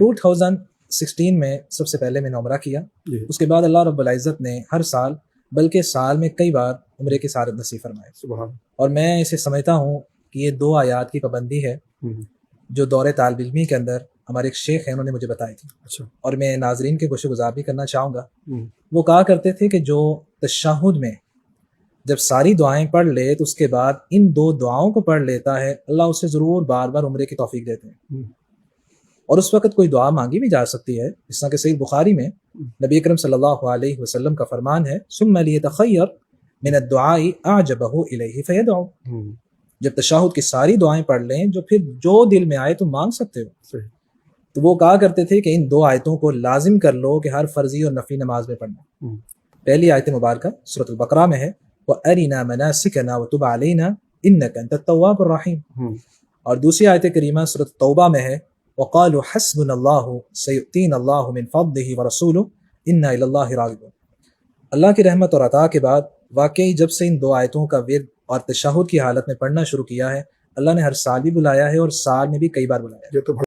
2016 میں سب سے پہلے میں نے عمرہ کیا. اس کے بعد اللہ رب العزت نے ہر سال بلکہ سال میں کئی بار عمرے کی سعادت نصیب فرمائے. اور میں اسے سمجھتا ہوں کہ یہ 2 آیات کی پابندی ہے جو دور طالب علمی کے اندر ہمارے ایک شیخ ہیں انہوں نے مجھے بتائی تھی. اور میں ناظرین کے گوشے گزار بھی کرنا چاہوں گا. وہ کہا کرتے تھے کہ جو تشہد میں جب ساری دعائیں پڑھ لے تو اس کے بعد ان 2 دعاؤں کو پڑھ لیتا ہے اللہ اسے ضرور بار بار عمرے کی توفیق دیتے ہیں. اور اس وقت کوئی دعا مانگی بھی جا سکتی ہے، جس طرح کہ صحیح بخاری میں نبی اکرم صلی اللہ علیہ وسلم کا فرمان ہے ثم لیتخیر من الدعاء اعجبہ الیہ فیدعو. جب تشہد کی ساری دعائیں پڑھ لیں جو پھر جو دل میں آئے تم مانگ سکتے ہو. تو وہ کہا کرتے تھے کہ ان 2 آیتوں کو لازم کر لو کہ ہر فرضی اور نفلی نماز میں پڑھنا. پہلی آیت مبارکہ سورۃ البقرہ میں ہے وَأَرِنَا مَنَاسِكَنَا وَتُبْ عَلَيْنَا إِنَّكَ أَنْتَ التَّوَّابُ الرَّحِيمُ. اور دوسری آیت کریمہ سورۃ توبہ میں ہے وَقَالُوا حَسْبُنَا اللَّهُ سَيُؤْتِينَا اللَّهُ مِنْ فَضْلِهِ وَرَسُولُهُ إِنَّا إِلَى اللَّهِ رَاغِبُونَ. اللہ کی رحمت اور عطا کے بعد واقعی جب سے ان 2 آیتوں کا ورد اور تشہد کی حالت میں پڑھنا شروع کیا ہے اللہ نے ہر سال بھی بلایا ہے اور سال میں بھی کئی بار بلایا ہے.